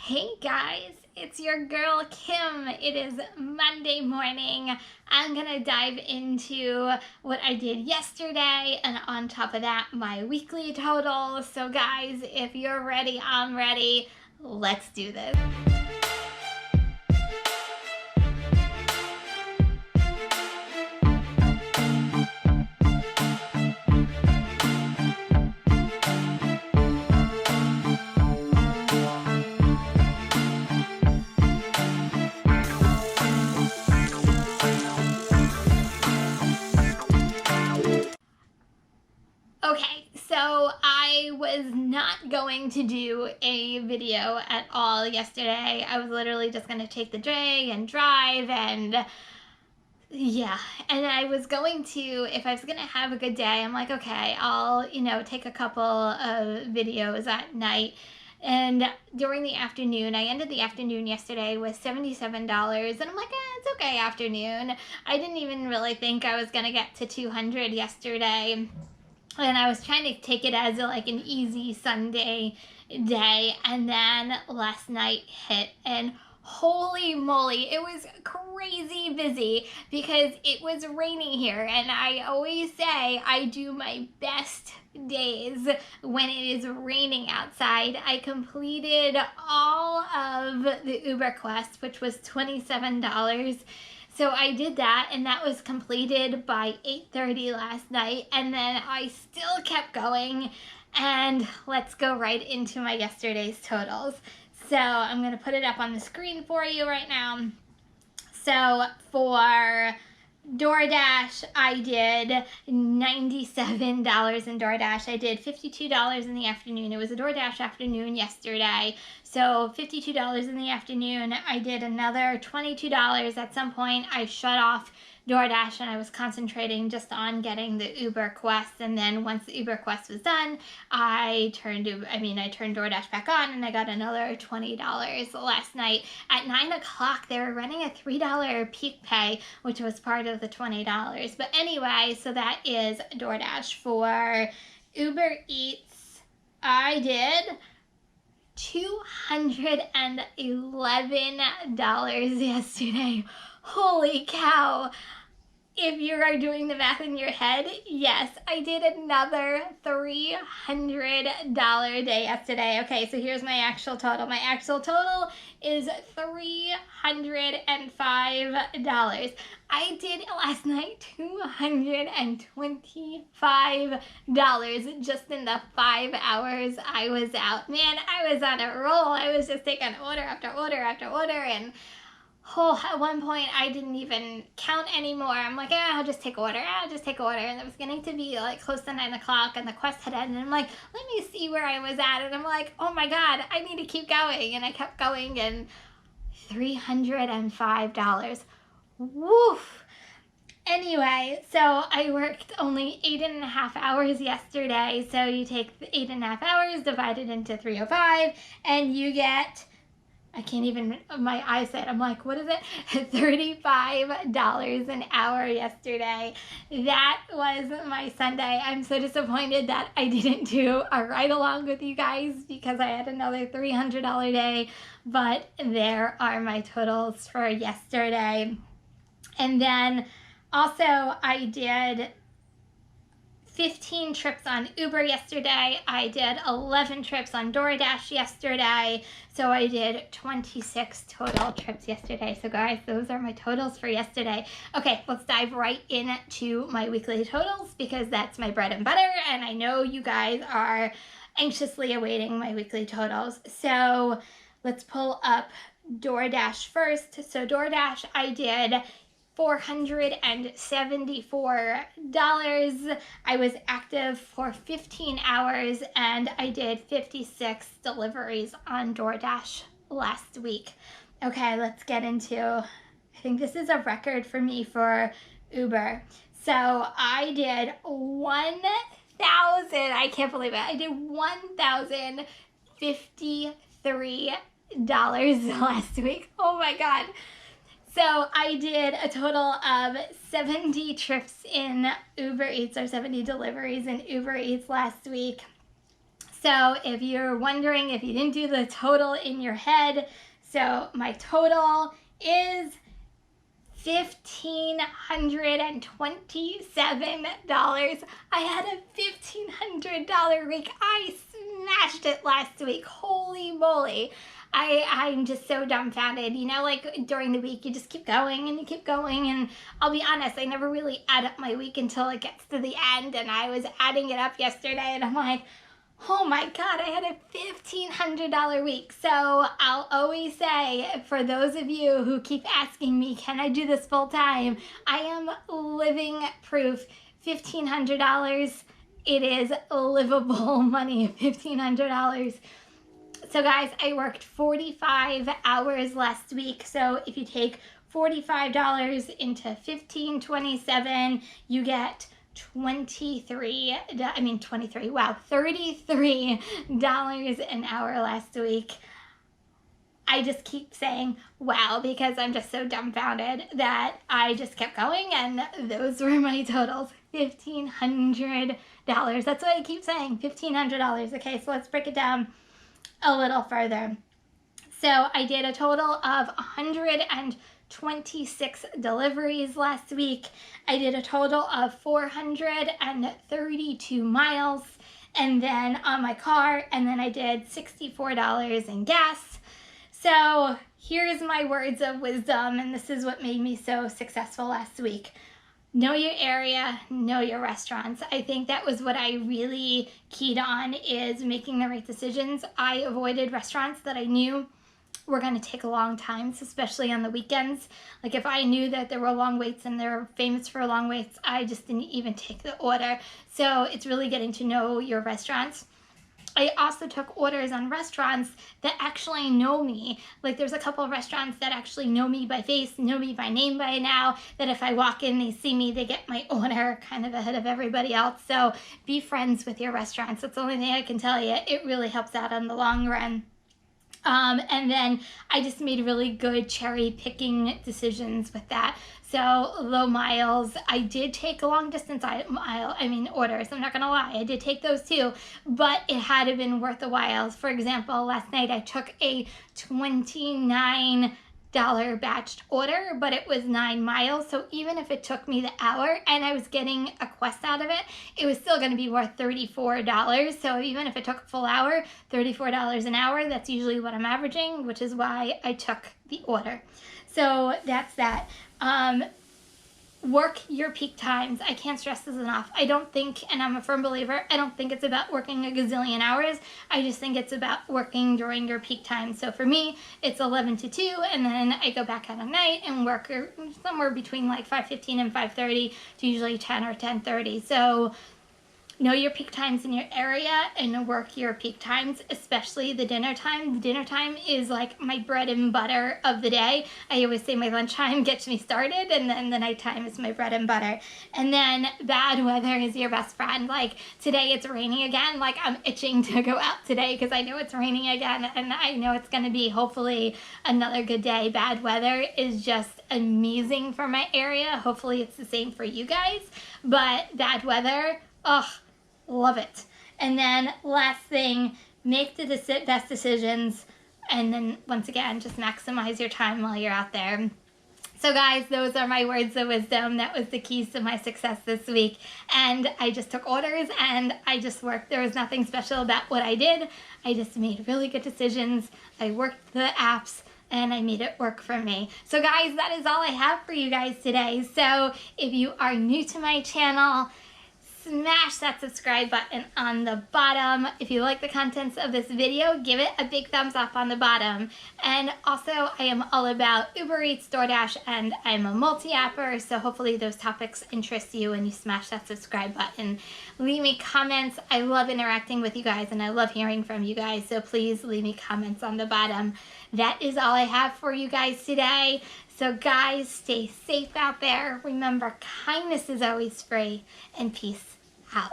Hey guys, it's your girl Kim. It is Monday morning. I'm gonna dive into what I did yesterday and on top of that, my weekly total. So guys, if you're ready, I'm ready. Let's do this. Okay, so I was not going to do a video at all yesterday. I was literally just going to take the day and drive and yeah, and I was going to, if I was going to have a good day, I'm like, okay, I'll, take a couple of videos at night. And during the afternoon, I ended the afternoon yesterday with $77, and I'm like, it's okay afternoon. I didn't even really think I was going to get to 200 yesterday. And I was trying to take it as like an easy Sunday day, and then last night hit, and holy moly, it was crazy busy because it was raining here, and I always say I do my best days when it is raining outside. I completed all of the Uber quest, which was $27. So I did that, and that was completed by 8:30 last night, and then I still kept going, and let's go right into my yesterday's totals. So I'm going to put it up on the screen for you right now. So for DoorDash, I did $97 in DoorDash. I did $52 in the afternoon. It was a DoorDash afternoon yesterday. So $52 in the afternoon. I did another $22 at some point. I shut off DoorDash and I was concentrating just on getting the Uber Quest, and then once the Uber Quest was done, I turned DoorDash back on, and I got another $20 last night. At 9 o'clock, they were running a $3 peak pay, which was part of the $20. But anyway, so that is DoorDash. For Uber Eats, I did $211 yesterday. Holy cow. If you are doing the math in your head, yes, I did another $300 day yesterday. Okay, so here's my actual total. My actual total is $305. I did last night $225 just in the 5 hours I was out. Man, I was on a roll. I was just taking order after order after order, and at one point I didn't even count anymore. I'm like, I'll just take order. And it was getting to be like close to 9 o'clock, and the quest had ended, and I'm like, let me see where I was at, and I'm like, oh my god, I need to keep going, and I kept going, and $305. Woof. Anyway, so I worked only 8.5 hours yesterday, so you take the 8.5 hours divided into 305, and you get, I can't even, my eyesight, I'm like, what is it? $35 an hour yesterday. That was my Sunday. I'm so disappointed that I didn't do a ride along with you guys because I had another $300 day, but there are my totals for yesterday. And then also I did 15 trips on Uber yesterday. I did 11 trips on DoorDash yesterday. So I did 26 total trips yesterday. So guys, those are my totals for yesterday. Okay, let's dive right into my weekly totals because that's my bread and butter, and I know you guys are anxiously awaiting my weekly totals. So let's pull up DoorDash first. So DoorDash, I did $474. I was active for 15 hours, and I did 56 deliveries on DoorDash last week. Okay, let's get into, I think this is a record for me for Uber. So I did 1,000, I can't believe it, I did $1,053 last week. Oh my god. So I did a total of 70 trips in Uber Eats, or 70 deliveries in Uber Eats last week. So if you're wondering if you didn't do the total in your head, so my total is $1,527. I had a $1,500 week. I smashed it last week. Holy moly. I'm just so dumbfounded. You know, like during the week, you just keep going and you keep going. And I'll be honest, I never really add up my week until it gets to the end. And I was adding it up yesterday and I'm like, oh my God, I had a $1,500 week. So I'll always say, for those of you who keep asking me, can I do this full time? I am living proof. $1,500, it is livable money, $1,500. So guys, I worked 45 hours last week. So if you take $45 into 1527, you get $33 an hour last week. I just keep saying wow because I'm just so dumbfounded that I just kept going, and those were my totals. $1,500. That's what I keep saying, $1,500. Okay, so let's break it down a little further. So I did a total of 126 deliveries last week. I did a total of 432 miles and then on my car, and then I did $64 in gas. So here's my words of wisdom, and this is what made me so successful last week. Know your area, know your restaurants. I think that was what I really keyed on, is making the right decisions. I avoided restaurants that I knew were going to take a long time, especially on the weekends. Like if I knew that there were long waits and they're famous for long waits, I just didn't even take the order. So it's really getting to know your restaurants. I also took orders on restaurants that actually know me. Like there's a couple of restaurants that actually know me by face, know me by name by now, that if I walk in, they see me, they get my order kind of ahead of everybody else. So be friends with your restaurants. That's the only thing I can tell you. It really helps out on the long run. And then I just made really good cherry picking decisions with that. So low miles, I did take a long distance orders. I'm not going to lie. I did take those too, but it had to have been worth the while. For example, last night I took a $29 batched order, but it was 9 miles. So even if it took me the hour and I was getting a quest out of it, it was still going to be worth $34. So even if it took a full hour, $34 an hour, that's usually what I'm averaging, which is why I took the order. So that's that. Work your peak times. I can't stress this enough. I don't think, and I'm a firm believer, I don't think it's about working a gazillion hours. I just think it's about working during your peak time. So for me, it's 11 to 2, and then I go back out at night and work somewhere between like 5:15 and 5:30 to usually 10 or 10:30. So know your peak times in your area and work your peak times, especially the dinner time. The dinner time is like my bread and butter of the day. I always say my lunchtime gets me started, and then the nighttime is my bread and butter. And then bad weather is your best friend. Like today it's raining again. Like I'm itching to go out today because I know it's raining again, and I know it's going to be hopefully another good day. Bad weather is just amazing for my area. Hopefully it's the same for you guys. But bad weather, love it. And then last thing, make the best decisions, and then once again, just maximize your time while you're out there. So guys, those are my words of wisdom. That was the keys to my success this week. And I just took orders and I just worked. There was nothing special about what I did. I just made really good decisions. I worked the apps and I made it work for me. So guys, that is all I have for you guys today. So if you are new to my channel, smash that subscribe button on the bottom. If you like the contents of this video, give it a big thumbs up on the bottom. And also, I am all about Uber Eats, DoorDash, and I'm a multi-apper, so hopefully those topics interest you and you smash that subscribe button. Leave me comments. I love interacting with you guys and I love hearing from you guys, so please leave me comments on the bottom. That is all I have for you guys today. So guys, stay safe out there. Remember, kindness is always free, and peace out.